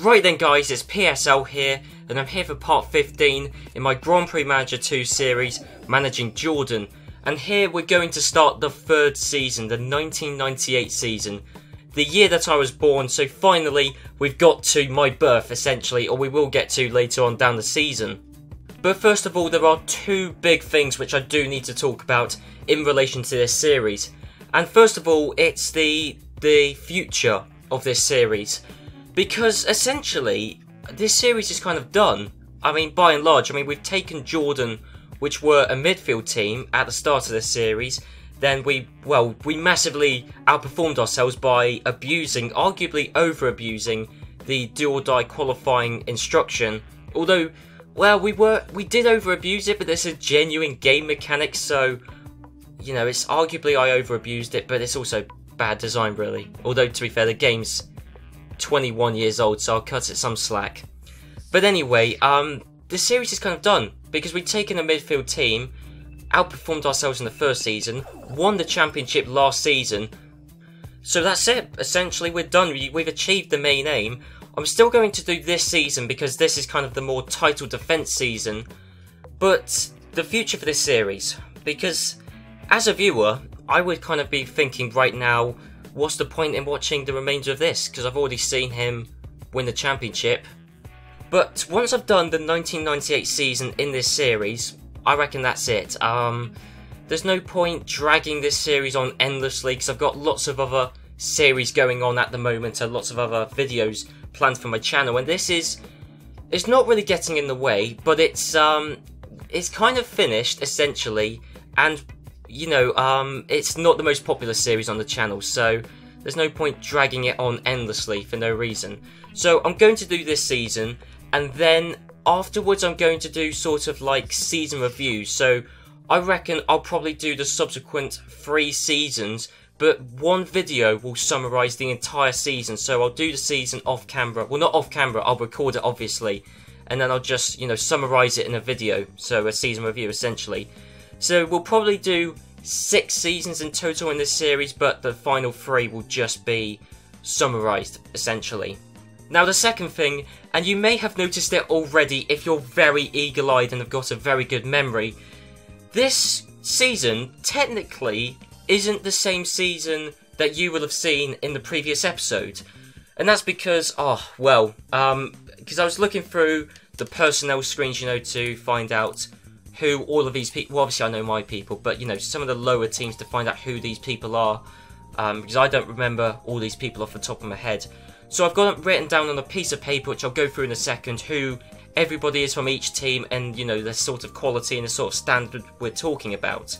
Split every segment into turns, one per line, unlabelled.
Right then guys, it's PSL here, and I'm here for part 15 in my Grand Prix Manager 2 series, managing Jordan. And here we're going to start the third season, the 1998 season. The year that I was born, so finally we've got to my birth essentially, or we will get to later on down the season. But first of all, there are two big things which I do need to talk about in relation to this series. And first of all, it's the future of this series. Because essentially, this series is kind of done. I mean, by and large, we've taken Jordan, which were a midfield team at the start of this series. Then we massively outperformed ourselves by abusing, arguably over-abusing, the do-or-die qualifying instruction. Although, well, we did over-abuse it, but it's a genuine game mechanic, so, you know, it's arguably I over-abused it, but it's also bad design, really. Although, to be fair, the game's 21 years old, so I'll cut it some slack. But anyway, the series is kind of done, because we've taken a midfield team, outperformed ourselves in the first season, won the championship last season, so that's it. Essentially, we're done. We've achieved the main aim. I'm still going to do this season, because this is kind of the more title defense season, but the future for this series, because as a viewer, I would kind of be thinking right now, what's the point in watching the remainder of this? Because I've already seen him win the championship. But once I've done the 1998 season in this series, I reckon that's it. There's no point dragging this series on endlessly, because I've got lots of other series going on at the moment and lots of other videos planned for my channel. And this is, it's not really getting in the way, but it's kind of finished essentially, and you know, it's not the most popular series on the channel, so there's no point dragging it on endlessly for no reason. So I'm going to do this season, and then afterwards I'm going to do sort of like season reviews. So I reckon I'll probably do the subsequent 3 seasons, but one video will summarise the entire season. So I'll do the season off camera, well, not off camera, I'll record it obviously, and then I'll just, you know, summarise it in a video, so a season review essentially. So we'll probably do 6 seasons in total in this series, but the final 3 will just be summarised, essentially. Now the second thing, and you may have noticed it already if you're very eagle-eyed and have got a very good memory, this season technically isn't the same season that you will have seen in the previous episode. And that's because, because I was looking through the personnel screens, you know, to find out who all of these people, well, obviously I know my people, but you know, some of the lower teams, to find out who these people are, because I don't remember all these people off the top of my head. So I've got it written down on a piece of paper, which I'll go through in a second, who everybody is from each team, and you know, the sort of quality and the sort of standard we're talking about.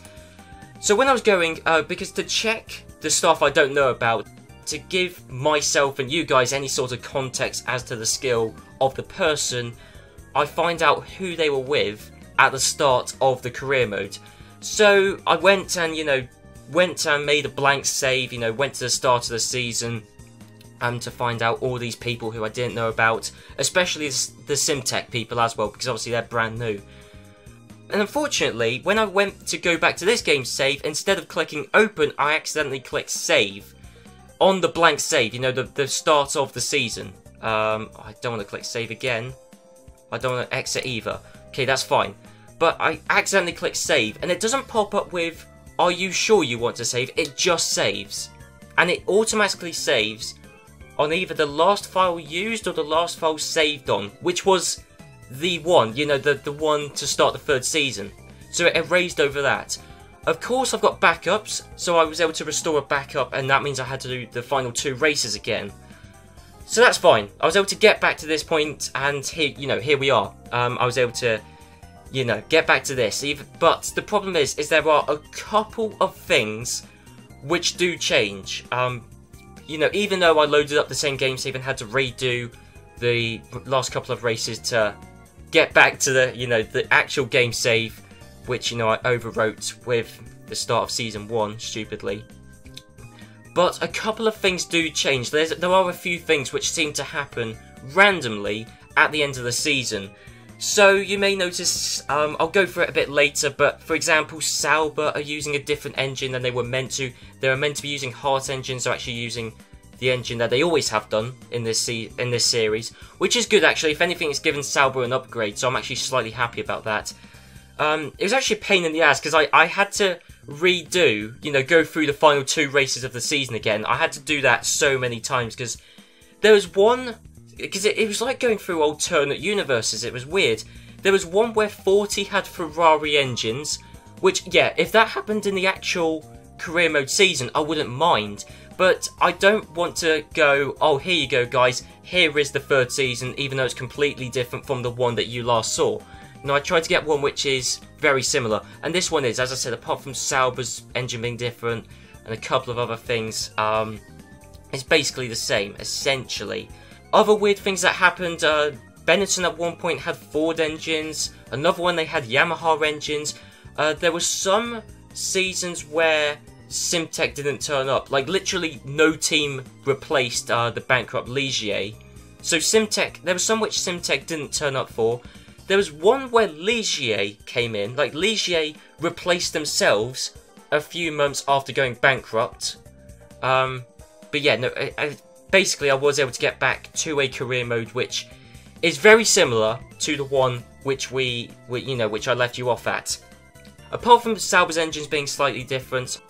So when I was going, because to check the stuff I don't know about, to give myself and you guys any sort of context as to the skill of the person, I find out who they were with at the start of the career mode. So I went and, you know, made a blank save, you know, went to the start of the season to find out all these people who I didn't know about, especially the SimTech people as well, because obviously they're brand new. And unfortunately, when I went to go back to this game save, instead of clicking open, I accidentally clicked save on the blank save, you know, the start of the season. I don't want to click save again. I don't want to exit either. Okay, that's fine. But I accidentally clicked save, and it doesn't pop up with, are you sure you want to save? It just saves. And it automatically saves on either the last file used or the last file saved on, which was the one, you know, the one to start the third season. So it erased over that. Of course, I've got backups, so I was able to restore a backup, and that means I had to do the final 2 races again. So that's fine. I was able to get back to this point, and here, you know, here we are. I was able to, you know, get back to this. But the problem is there are a couple of things which do change. You know, even though I loaded up the same game save and had to redo the last couple of races to get back to the, you know, the actual game save, which, you know, I overwrote with the start of season 1, stupidly. But a couple of things do change. There are a few things which seem to happen randomly at the end of the season. So you may notice, I'll go through it a bit later, but for example, Sauber are using a different engine than they were meant to. They were meant to be using Heart engines, they're actually using the engine that they always have done in this series, which is good actually. If anything, it's given Sauber an upgrade, so I'm actually slightly happy about that. It was actually a pain in the ass because I had to redo, go through the final 2 races of the season again. I had to do that so many times because there was one, because it was like going through alternate universes. It was weird. There was one where 40 had Ferrari engines, which, yeah, if that happened in the actual career mode season, I wouldn't mind. But I don't want to go, oh, here you go, guys, here is the 3rd season, even though it's completely different from the one that you last saw. I tried to get one which is very similar, and this one is, as I said, apart from Sauber's engine being different and a couple of other things, it's basically the same, essentially. Other weird things that happened, Benetton at one point had Ford engines, another one they had Yamaha engines. There were some seasons where Simtek didn't turn up, like literally no team replaced the bankrupt Ligier. So Simtek, there was some which Simtek didn't turn up for. There was one where Ligier came in, like Ligier replaced themselves a few months after going bankrupt. But yeah, no, basically I was able to get back to a career mode which is very similar to the one which which I left you off at. Apart from Sauber's engines being slightly different,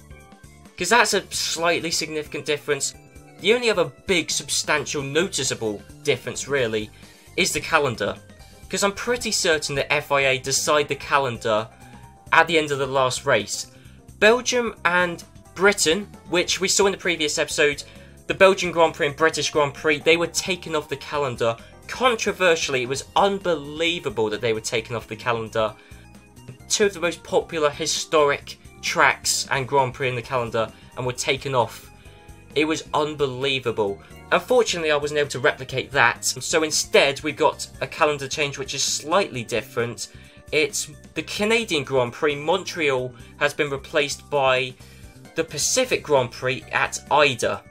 because that's a slightly significant difference, the only other big, substantial, noticeable difference really is the calendar. Because I'm pretty certain that FIA decide the calendar at the end of the last race. Belgium and Britain, which we saw in the previous episode, the Belgian Grand Prix and British Grand Prix, they were taken off the calendar. Controversially, it was unbelievable that they were taken off the calendar. 2 of the most popular historic tracks and Grand Prix in the calendar, and were taken off. It was unbelievable. Unfortunately, I wasn't able to replicate that, so instead we got a calendar change which is slightly different. It's the Canadian Grand Prix. Montreal has been replaced by the Pacific Grand Prix at Ida.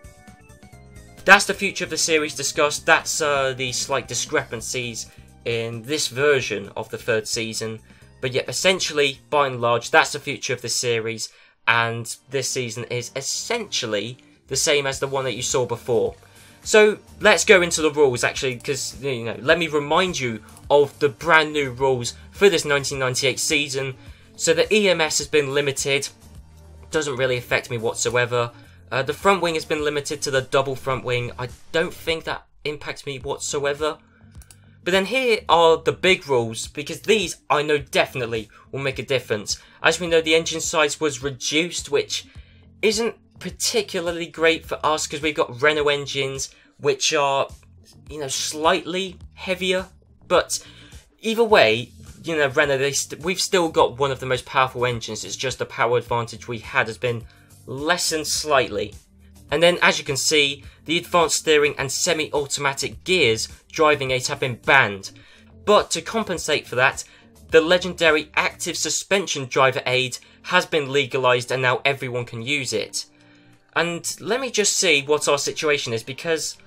That's the future of the series discussed. That's the slight discrepancies in this version of the 3rd season. But yeah, essentially, by and large, that's the future of the series, and this season is essentially the same as the one that you saw before. So let's go into the rules actually, because let me remind you of the brand new rules for this 1998 season. So the EMS has been limited, doesn't really affect me whatsoever. The front wing has been limited to the double front wing. I don't think that impacts me whatsoever. But then here are the big rules, because these I know definitely will make a difference. As we know, the engine size was reduced, which isn't particularly great for us because we've got Renault engines which are slightly heavier, but either way, Renault, we've still got one of the most powerful engines. It's just the power advantage we had has been lessened slightly. And then, as you can see, the advanced steering and semi-automatic gears driving aids have been banned. But to compensate for that, the legendary active suspension driver aid has been legalised and now everyone can use it. And let me just see what our situation is, because,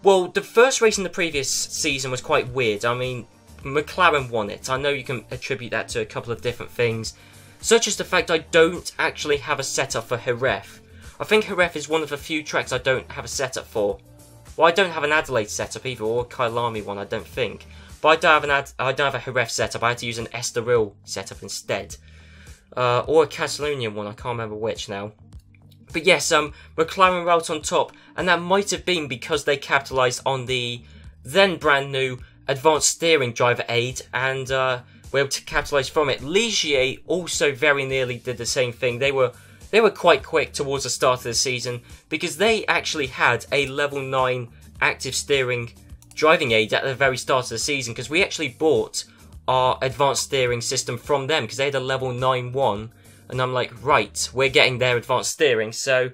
well, the first race in the previous season was quite weird. I mean, McLaren won it. I know you can attribute that to a couple of different things, such as the fact I don't actually have a setup for Jerez. I think Jerez is one of the few tracks I don't have a setup for. Well, I don't have an Adelaide setup either, or a Kyalami one, I don't think. But I don't have a Jerez setup. I had to use an Estoril setup instead, or a Catalonian one. I can't remember which now. But yes, McLaren were out on top, and that might have been because they capitalised on the then brand new advanced steering driver aid, and were able to capitalise from it. Ligier also very nearly did the same thing. They were quite quick towards the start of the season, because they actually had a level 9 active steering driving aid at the very start of the season, because we actually bought our advanced steering system from them, because they had a level 9 one. And I'm like, right, we're getting their advanced steering, so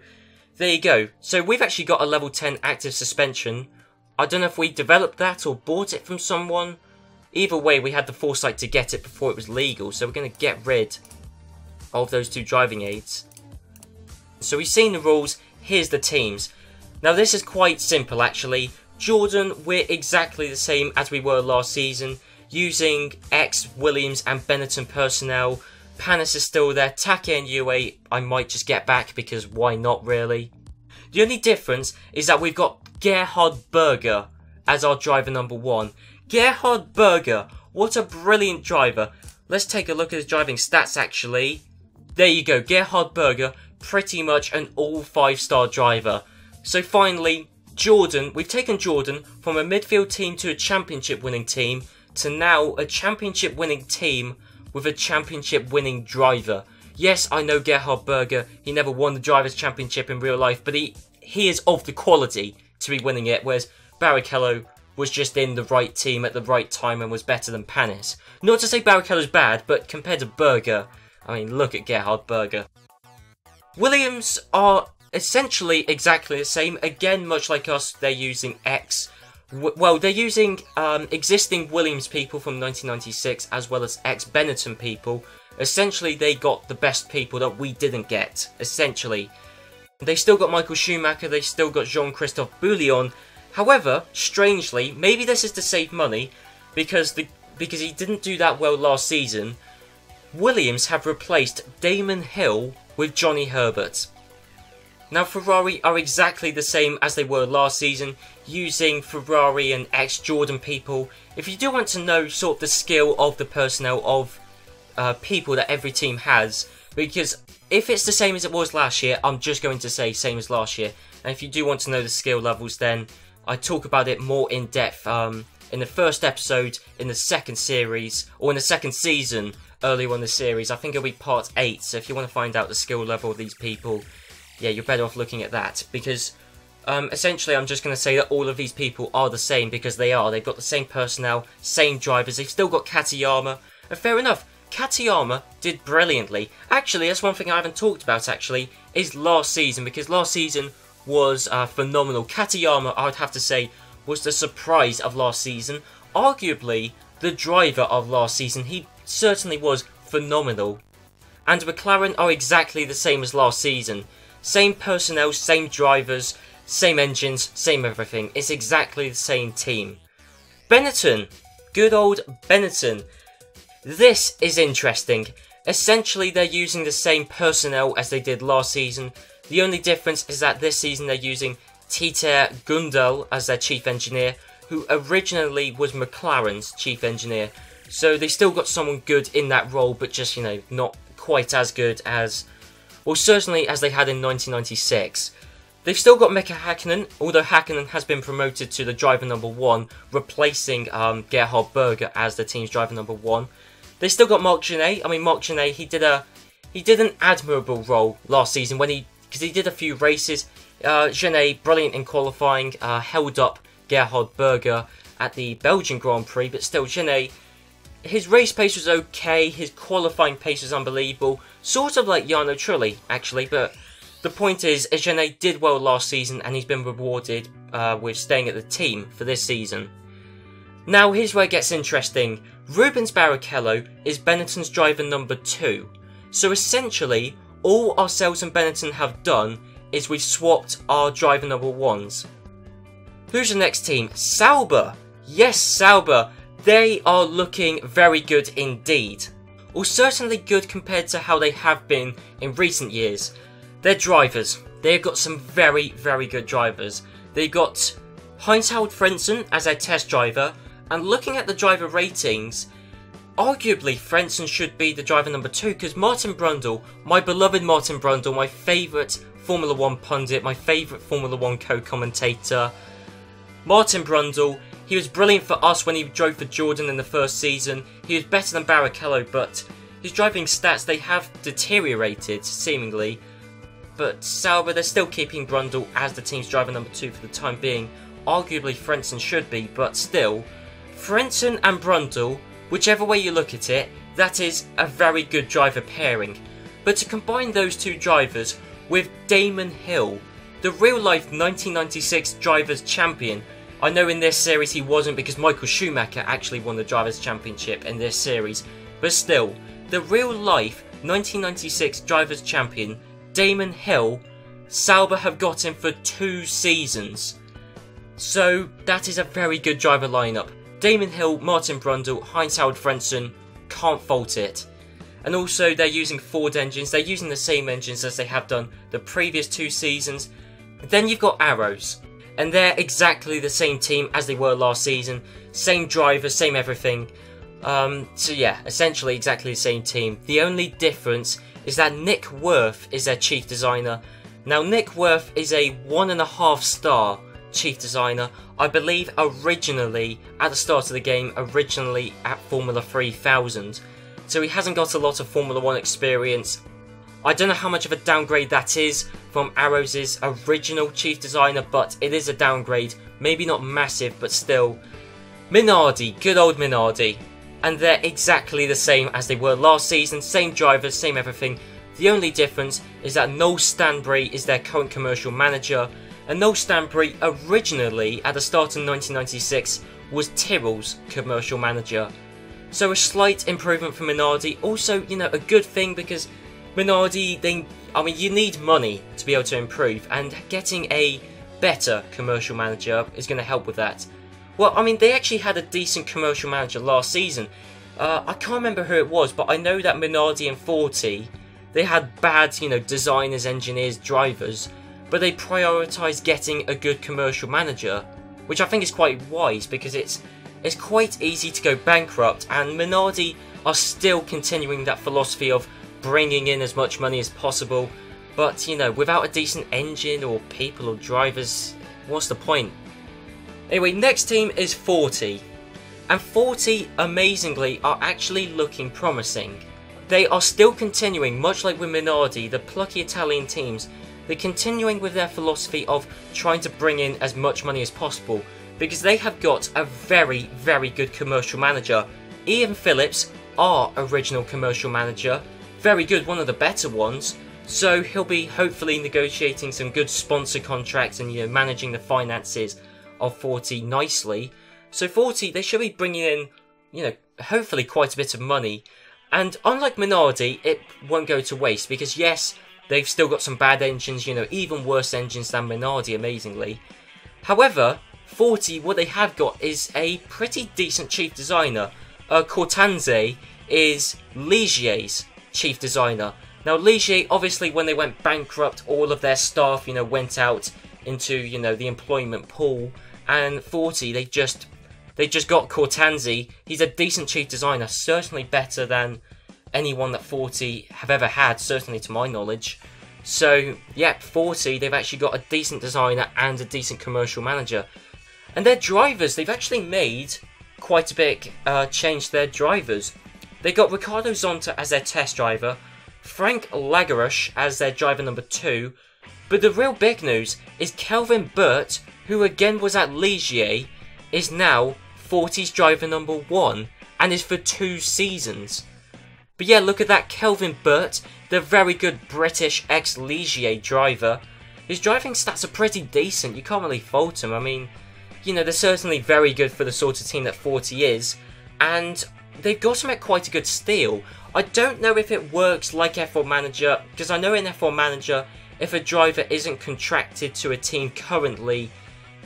there you go. So we've actually got a level 10 active suspension. I don't know if we developed that or bought it from someone. Either way, we had the foresight to get it before it was legal, so we're going to get rid of those 2 driving aids. So we've seen the rules, here's the teams. Now this is quite simple actually. Jordan, we're exactly the same as we were last season, using X, Williams and Benetton personnel. Panis is still there. Take and UA I might just get back, because why not really? The only difference is that we've got Gerhard Berger as our driver number 1. Gerhard Berger, what a brilliant driver. Let's take a look at his driving stats actually. There you go, Gerhard Berger, pretty much an all 5-star driver. So finally, Jordan, we've taken Jordan from a midfield team to a championship winning team to now a championship winning team with a championship winning driver. Yes, I know Gerhard Berger, he never won the Drivers' Championship in real life, but he is of the quality to be winning it, whereas Barrichello was just in the right team at the right time and was better than Panis. Not to say Barrichello's bad, but compared to Berger, I mean, look at Gerhard Berger. Williams are essentially exactly the same. Again, much like us, they're using they're using existing Williams people from 1996 as well as ex-Benetton people. Essentially, they got the best people that we didn't get, essentially. They still got Michael Schumacher, they still got Jean-Christophe Bouillon. However, strangely, maybe this is to save money, because he didn't do that well last season, Williams have replaced Damon Hill with Johnny Herbert. Now, Ferrari are exactly the same as they were last season, using Ferrari and ex-Jordan people. If you do want to know sort of the skill of the personnel of people that every team has, because if it's the same as it was last year, I'm just going to say same as last year. And if you do want to know the skill levels, then I talk about it more in depth in the first episode in the second series, or in the second season earlier on the series. I think it'll be part 8, so if you want to find out the skill level of these people, yeah, you're better off looking at that, because essentially I'm just going to say that all of these people are the same, because they are. They've got the same personnel, same drivers, they've still got Katayama, and fair enough, Katayama did brilliantly. Actually, that's one thing I haven't talked about actually, is last season, because last season was phenomenal. Katayama, I would have to say, was the surprise of last season. Arguably, the driver of last season. He certainly was phenomenal. And McLaren are exactly the same as last season. Same personnel, same drivers, same engines, same everything. It's exactly the same team. Benetton. Good old Benetton. This is interesting. Essentially, they're using the same personnel as they did last season. The only difference is that this season they're using Dieter Gundel as their chief engineer, who originally was McLaren's chief engineer. So they still got someone good in that role, but just, you know, not quite as good as, well, certainly as they had in 1996. They've still got Mika Häkkinen, although Häkkinen has been promoted to the driver number 1, replacing Gerhard Berger as the team's driver number 1. They still got Marc Genet. I mean, Marc Genet, he did an admirable role last season because he did a few races. Genet, brilliant in qualifying, held up Gerhard Berger at the Belgian Grand Prix, but still, Genet, his race pace was okay, his qualifying pace was unbelievable, sort of like Jarno Trulli, actually, but the point is, Genet did well last season, and he's been rewarded with staying at the team for this season. Now, here's where it gets interesting. Rubens Barrichello is Benetton's driver number 2. So essentially, all ourselves and Benetton have done is we've swapped our driver number 1s. Who's the next team? Sauber! Yes, Sauber! They are looking very good indeed. Or certainly good compared to how they have been in recent years. Their drivers. They've got some very, very good drivers. They've got Heinz-Harald Frentzen as their test driver, and looking at the driver ratings, arguably Frentzen should be the driver number 2, because Martin Brundle, my beloved Martin Brundle, my favourite Formula 1 pundit, my favourite Formula 1 co-commentator, Martin Brundle, he was brilliant for us when he drove for Jordan in the first season. He was better than Barrichello, but his driving stats, they have deteriorated, seemingly. But Sauber, they're still keeping Brundle as the team's driver number 2 for the time being. Arguably Frentzen should be, but still, Frentzen and Brundle, whichever way you look at it, that is a very good driver pairing. But to combine those two drivers with Damon Hill, the real-life 1996 Drivers' Champion. I know in this series he wasn't because Michael Schumacher actually won the Drivers' Championship in this series, but still, the real-life 1996 Drivers' Champion, Damon Hill, Sauber have got him for 2 seasons. So that is a very good driver lineup. Damon Hill, Martin Brundle, Heinz-Harald Frentzen, can't fault it. And also they're using Ford engines, they're using the same engines as they have done the previous 2 seasons. Then you've got Arrows, and they're exactly the same team as they were last season. Same driver, same everything. So yeah, essentially exactly the same team. The only difference is that Nick Worth is their chief designer. Now Nick Worth is a 1.5 star chief designer. I believe originally, at the start of the game, originally at Formula 3000. So he hasn't got a lot of Formula 1 experience. I don't know how much of a downgrade that is from Arrows' original chief designer, but it is a downgrade. Maybe not massive, but still. Minardi, good old Minardi. And they're exactly the same as they were last season. Same drivers, same everything. The only difference is that Noel Stanbury is their current commercial manager. And Noel Stanbury originally, at the start of 1996, was Tyrrell's commercial manager. So a slight improvement for Minardi. Also, you know, a good thing because Minardi, you need money to be able to improve, and getting a better commercial manager is going to help with that. Well, I mean, they actually had a decent commercial manager last season. I can't remember who it was, but I know that Minardi and 40, they had bad, you know, designers, engineers, drivers, but they prioritised getting a good commercial manager, which I think is quite wise because it's quite easy to go bankrupt, and Minardi are still continuing that philosophy of bringing in as much money as possible, but you know, without a decent engine or people or drivers, what's the point? Anyway, next team is 40, and 40 amazingly are actually looking promising. They are still continuing, much like with Minardi, the plucky Italian teams, they're continuing with their philosophy of trying to bring in as much money as possible, because they have got a very, very good commercial manager. Ian Phillips, our original commercial manager, very good, one of the better ones, so he'll be hopefully negotiating some good sponsor contracts and, you know, managing the finances of 40 nicely. So 40, they should be bringing in, you know, hopefully quite a bit of money. And unlike Minardi, it won't go to waste because yes, they've still got some bad engines, you know, even worse engines than Minardi, amazingly. However, 40, what they have got is a pretty decent chief designer. Cortanze is Ligier's chief designer. Now Ligier, obviously when they went bankrupt, all of their staff, you know, went out into, you know, the employment pool, and 40, they just got Cortanze. He's a decent chief designer, certainly better than anyone that 40 have ever had, certainly to my knowledge. So yeah, 40, they've actually got a decent designer and a decent commercial manager. And their drivers, they've actually made quite a big change to their drivers. They got Ricardo Zonta as their test driver, Frank Lagarush as their driver number 2, but the real big news is Kelvin Burt, who again was at Ligier, is now 40's driver number 1 and is for 2 seasons. But yeah, look at that, Kelvin Burt, the very good British ex-Ligier driver. His driving stats are pretty decent, you can't really fault him. I mean, you know, they're certainly very good for the sort of team that 40 is, and they've got him at quite a good steal. I don't know if it works like F1 Manager, because I know in F1 Manager, if a driver isn't contracted to a team currently,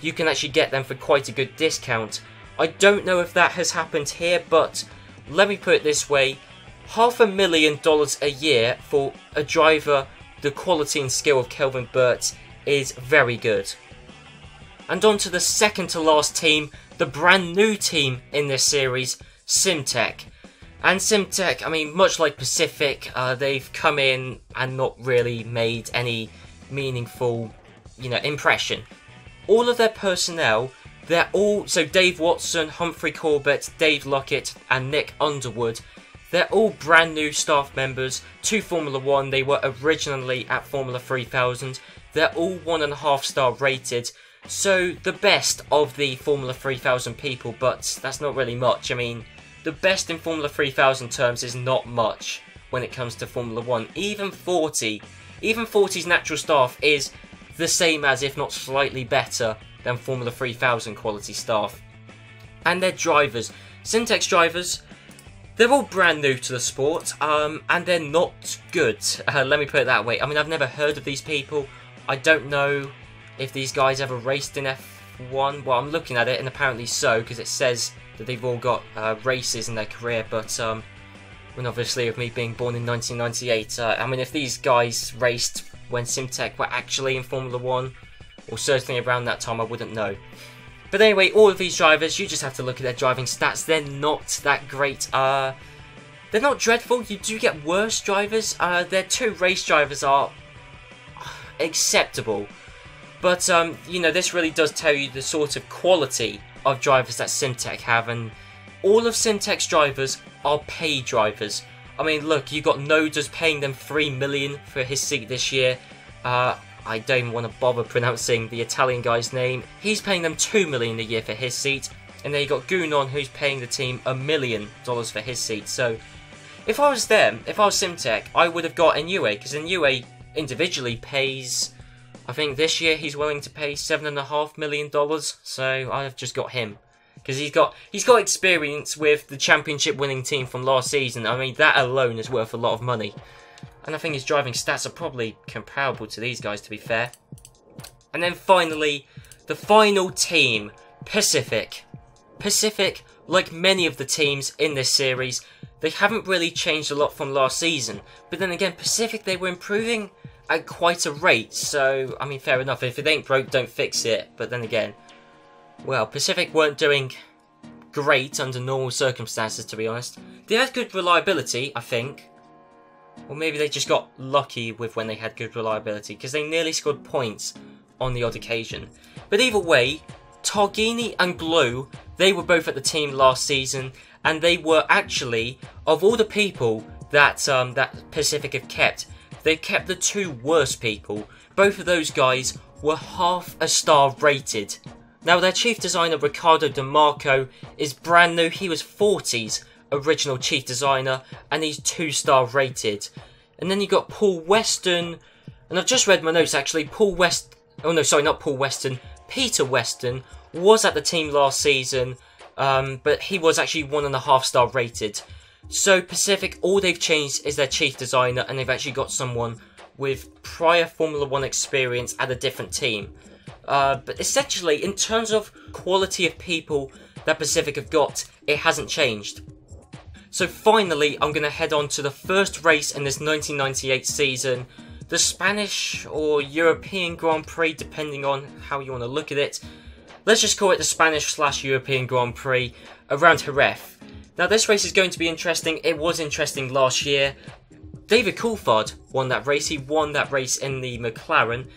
you can actually get them for quite a good discount. I don't know if that has happened here, but let me put it this way, $500,000 a year for a driver the quality and skill of Kelvin Burt is very good. And on to the second to last team, the brand new team in this series, Simtech. And Simtech, I mean, much like Pacific, they've come in and not really made any meaningful, you know, impression. All of their personnel, they're all, so Dave Watson, Humphrey Corbett, Dave Lockett and Nick Underwood, they're all brand new staff members to Formula 1. They were originally at Formula 3000. They're all 1.5 star rated. So the best of the Formula 3000 people, but that's not really much. I mean, the best in Formula 3000 terms is not much when it comes to Formula 1. Even 40's natural staff is the same as, if not slightly better, than Formula 3000 quality staff. And their drivers, Simtech's drivers, they're all brand new to the sport, and they're not good. Let me put it that way. I mean, I've never heard of these people. I don't know if these guys ever raced in F1. Well, I'm looking at it, and apparently so, because it says that they've all got races in their career, but when obviously with me being born in 1998, I mean, if these guys raced when Simtech were actually in Formula 1, or certainly around that time, I wouldn't know. But anyway, all of these drivers, you just have to look at their driving stats. They're not that great. They're not dreadful. You do get worse drivers. Their 2 race drivers are acceptable. But, you know, this really does tell you the sort of quality of drivers that Simtek have. And all of Simtek's drivers are paid drivers. I mean, look, you got Noda's paying them $3 million for his seat this year. I don't even want to bother pronouncing the Italian guy's name. He's paying them $2 million a year for his seat. And then you got Gunon, who's paying the team $1 million for his seat. So, if I was them, if I was Simtek, I would have got Inoue, because Inoue individually pays, I think this year he's willing to pay $7.5 million. So, I've just got him. Because he's got experience with the championship winning team from last season. I mean, that alone is worth a lot of money. And I think his driving stats are probably comparable to these guys, to be fair. And then finally, the final team, Pacific. Pacific, like many of the teams in this series, they haven't really changed a lot from last season. But then again, Pacific, they were improving at quite a rate. So, I mean, fair enough. If it ain't broke, don't fix it. But then again, well, Pacific weren't doing great under normal circumstances, to be honest. They had good reliability, I think. Or maybe they just got lucky with when they had good reliability, because they nearly scored points on the odd occasion. But either way, Targhini and Blue, they were both at the team last season, and they were actually, of all the people that that Pacific have kept, they kept the 2 worst people. Both of those guys were half a star rated. Now, their chief designer, Ricardo DeMarco, is brand new. He was 40's original chief designer, and he's 2-star rated. And then you got Paul Weston, and I've just read my notes actually. Peter Weston was at the team last season, but he was actually 1.5-star rated. So Pacific, all they've changed is their chief designer, and they've actually got someone with prior Formula 1 experience at a different team. But essentially, in terms of quality of people that Pacific have got, it hasn't changed. So finally, I'm going to head on to the first race in this 1998 season, the Spanish or European Grand Prix, depending on how you want to look at it. Let's just call it the Spanish/European Grand Prix around Jerez. Now, this race is going to be interesting. It was interesting last year. David Coulthard won that race. He won that race in the McLaren.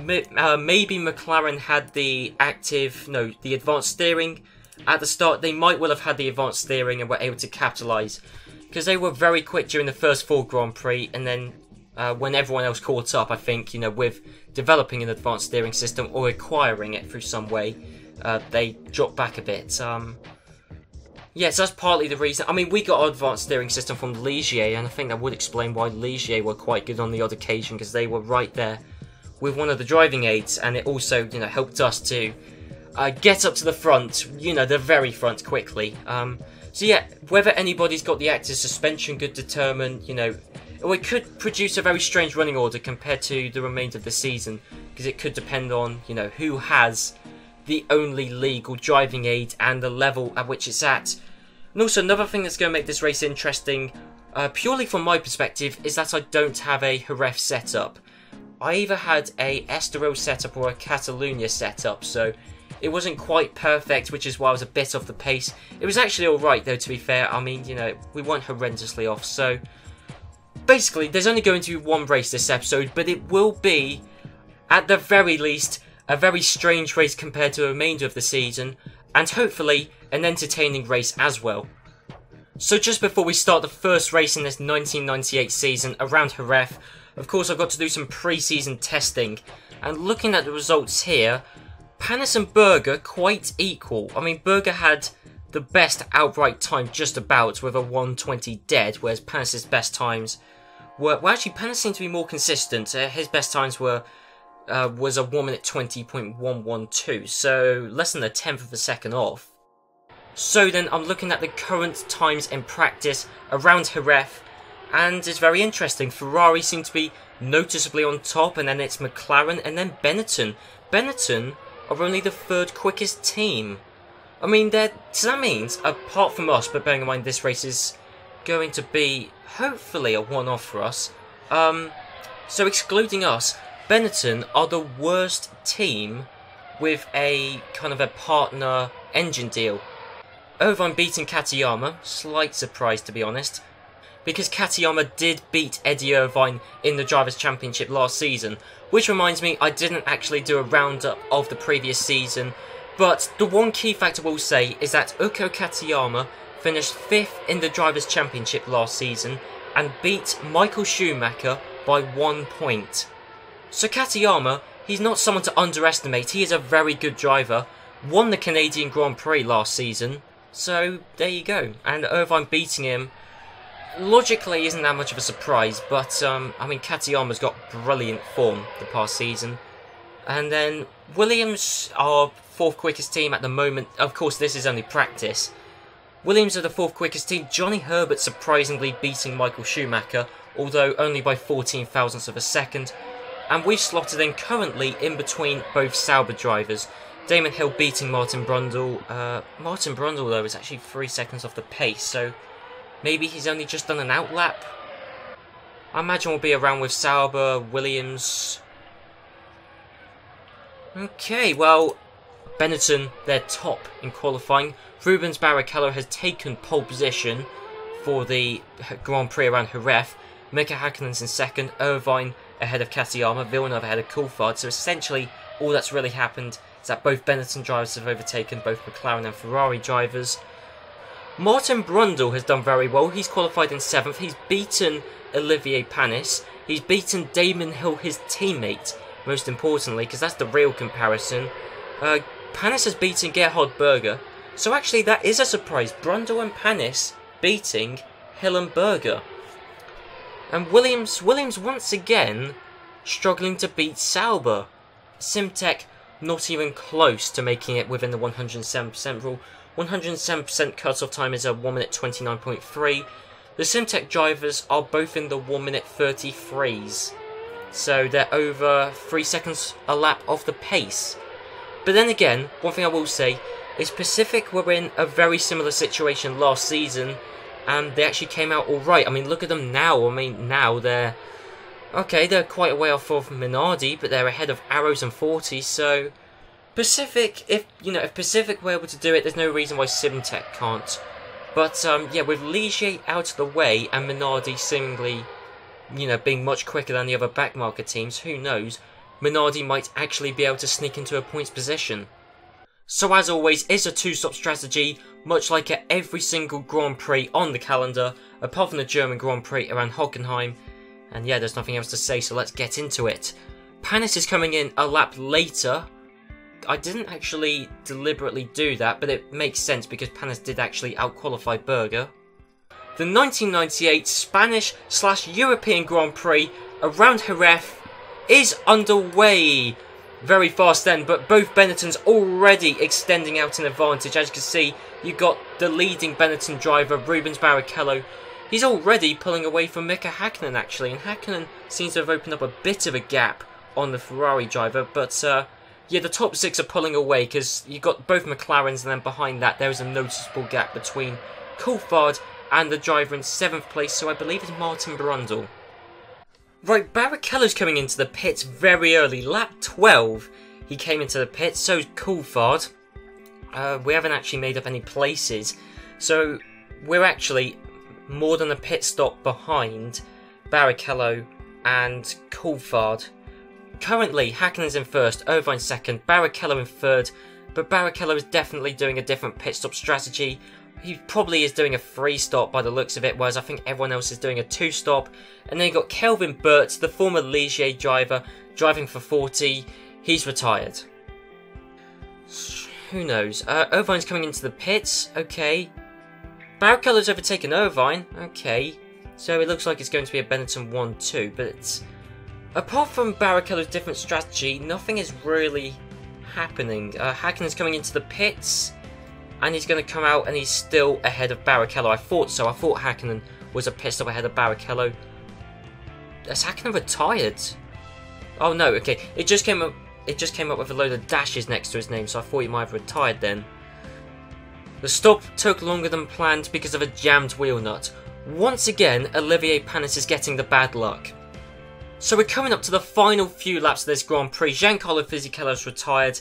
Maybe McLaren had the advanced steering. At the start, they might well have had the advanced steering and were able to capitalise, because they were very quick during the first 4 Grand Prix, and then when everyone else caught up, I think, with developing an advanced steering system or acquiring it through some way, they dropped back a bit. Yeah, so that's partly the reason. I mean, we got our advanced steering system from Ligier, and I think that would explain why Ligier were quite good on the odd occasion, because they were right there with one of the driving aids, and it also, helped us to get up to the front, the very front quickly. So yeah, whether anybody's got the active suspension could determine, or it could produce a very strange running order compared to the remainder of the season, because it could depend on, who has the only legal driving aid and the level at which it's at. And also another thing that's going to make this race interesting, purely from my perspective, is that I don't have a Jerez setup. I either had a Estoril setup or a Catalunya setup, so it wasn't quite perfect, which is why I was a bit off the pace. It was actually alright though, to be fair. I mean, we weren't horrendously off, so basically there's only going to be 1 race this episode, but it will be, at the very least, a very strange race compared to the remainder of the season, and hopefully an entertaining race as well. So just before we start the first race in this 1998 season around Jerez, of course I've got to do some pre-season testing, and looking at the results here, Panis and Berger quite equal. I mean, Berger had the best outright time just about, with a 1:20 dead, whereas Panis' best times were, well, actually Panis seemed to be more consistent. His best times was a 1:20.112, so less than a tenth of a second off. So then I'm looking at the current times in practice around Jerez, and it's very interesting. Ferrari seem to be noticeably on top, and then it's McLaren, and then Benetton. Benetton are only the 3rd quickest team. I mean, so that means, apart from us, but bearing in mind this race is going to be, hopefully, a one-off for us. So excluding us, Benetton are the worst team with a kind of a partner engine deal. Irvine beating Katayama, slight surprise to be honest, because Katayama did beat Eddie Irvine in the Drivers' Championship last season, which reminds me I didn't actually do a roundup of the previous season, but the one key factor we'll say is that Uko Katayama finished 5th in the Drivers' Championship last season and beat Michael Schumacher by 1 point. So Katayama, he's not someone to underestimate, he is a very good driver, won the Canadian Grand Prix last season, so there you go, and Irvine beating him logically isn't that much of a surprise, but I mean Katayama's got brilliant form the past season. And then Williams are 4th quickest team at the moment, of course this is only practice. Williams are the 4th quickest team, Johnny Herbert surprisingly beating Michael Schumacher, although only by 14 thousandths of a second. And we've slotted in currently in between both Sauber drivers. Damon Hill beating Martin Brundle. Martin Brundle though is actually 3 seconds off the pace, so maybe he's only just done an outlap. I imagine we'll be around with Sauber, Williams. Okay, well, Benetton, they're top in qualifying. Rubens Barrichello has taken pole position for the Grand Prix around Jerez. Mika Häkkinen's in 2nd, Irvine ahead of Katayama, Villeneuve ahead of Coulthard. So essentially, all that's really happened is that both Benetton drivers have overtaken both McLaren and Ferrari drivers. Martin Brundle has done very well. He's qualified in 7th. He's beaten Olivier Panis. He's beaten Damon Hill, his teammate, most importantly, because that's the real comparison. Panis has beaten Gerhard Berger. So actually, that is a surprise. Brundle and Panis beating Hill and Berger. And Williams once again struggling to beat Sauber. Simtek not even close to making it within the 107% rule. 107% cut-off time is a 1 minute 29.3. The Simtek drivers are both in the 1 minute 33s. So they're over 3 seconds a lap off the pace. But then again, one thing I will say is Pacific were in a very similar situation last season, and they actually came out alright. I mean, look at them now. I mean, now they're okay, they're quite a way off of Minardi, but they're ahead of Arrows and 40, so Pacific, if Pacific were able to do it, there's no reason why Simtek can't. But yeah, with Ligier out of the way and Minardi seemingly, being much quicker than the other backmarker teams, who knows, Minardi might actually be able to sneak into a points position. So as always, it's a 2-stop strategy, much like at every single Grand Prix on the calendar, apart from the German Grand Prix around Hockenheim. And yeah, there's nothing else to say, so let's get into it. Panis is coming in a lap later. I didn't actually deliberately do that, but it makes sense because Panis did actually outqualify Berger. The 1998 Spanish/European Grand Prix around Jerez is underway. Very fast then, but both Benettons already extending out an advantage. As you can see, you've got the leading Benetton driver, Rubens Barrichello. He's already pulling away from Mika Häkkinen actually, and Häkkinen seems to have opened up a bit of a gap on the Ferrari driver, but yeah, the top 6 are pulling away because you've got both McLarens, and then behind that there is a noticeable gap between Coulthard and the driver in 7th place, so I believe it's Martin Brundle. Right, Barrichello's coming into the pits very early, lap 12 he came into the pits, so Coulthard. We haven't actually made up any places, so we're actually more than a pit stop behind Barrichello and Coulthard. Currently, Häkkinen's in 1st, Irvine 2nd, Barrichello in 3rd, but Barrichello is definitely doing a different pit stop strategy. He probably is doing a 3-stop by the looks of it, whereas I think everyone else is doing a 2-stop. And then you've got Kelvin Burt, the former Ligier driver, driving for 40. He's retired. Who knows? Irvine's coming into the pits. Okay. Barrichello's overtaken Irvine. Okay. So it looks like it's going to be a Benetton 1-2, but apart from Barrichello's different strategy, nothing is really happening. Häkkinen's coming into the pits, and he's going to come out and he's still ahead of Barrichello. I thought so. I thought Häkkinen was a pit stop ahead of Barrichello. Has Häkkinen retired? Oh no, okay. It just came up with a load of dashes next to his name, so I thought he might have retired then. The stop took longer than planned because of a jammed wheel nut. Once again, Olivier Panis is getting the bad luck. So we're coming up to the final few laps of this Grand Prix. Giancarlo Fisichella's retired.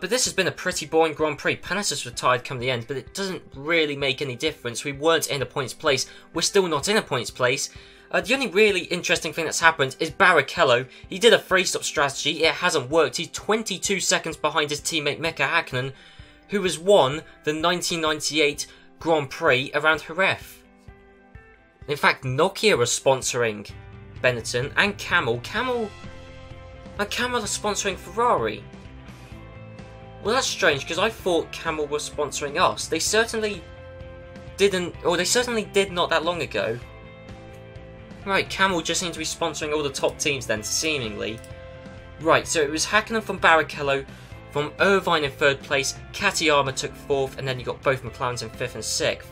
But this has been a pretty boring Grand Prix. Panis has retired come the end, but it doesn't really make any difference. We weren't in a points place. We're still not in a points place. The only really interesting thing that's happened is Barrichello. He did a three-stop strategy. It hasn't worked. He's 22 seconds behind his teammate Mika Hakkinen, who has won the 1998 Grand Prix around Jerez. In fact, Nokia are sponsoring Benetton and Camel. Camel are sponsoring Ferrari. Well, that's strange because I thought Camel were sponsoring us. They certainly didn't, or they certainly did not that long ago. Right, Camel just seem to be sponsoring all the top teams then, seemingly. Right, so it was Hakkinen from Barrichello, from Irvine in 3rd place, Katayama took 4th, and then you got both McLarens in 5th and 6th.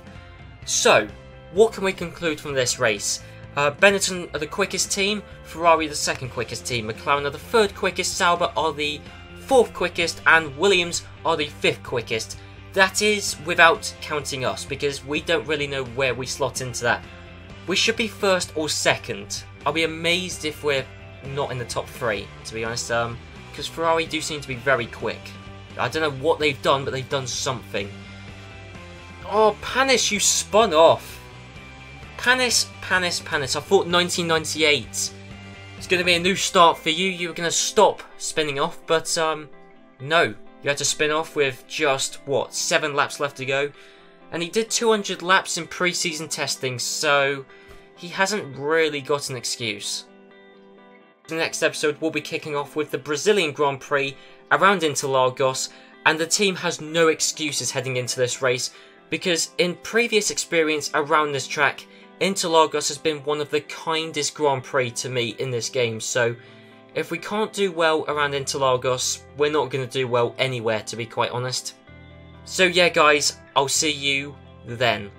So, what can we conclude from this race? Benetton are the quickest team, Ferrari the 2nd quickest team, McLaren are the 3rd quickest, Sauber are the 4th quickest, and Williams are the 5th quickest. That is without counting us, because we don't really know where we slot into that. We should be 1st or 2nd. I'll be amazed if we're not in the top 3, to be honest, because Ferrari do seem to be very quick. I don't know what they've done, but they've done something. Oh, Panis, you spun off. Panis. I thought 1998. It's going to be a new start for you. You were going to stop spinning off, but no. You had to spin off with just, what, 7 laps left to go. And he did 200 laps in pre-season testing, so he hasn't really got an excuse. The next episode we'll be kicking off with the Brazilian Grand Prix around Interlagos, and the team has no excuses heading into this race, because in previous experience around this track, Interlagos has been one of the kindest Grand Prix to me in this game, so if we can't do well around Interlagos, we're not going to do well anywhere, to be quite honest. So yeah guys, I'll see you then.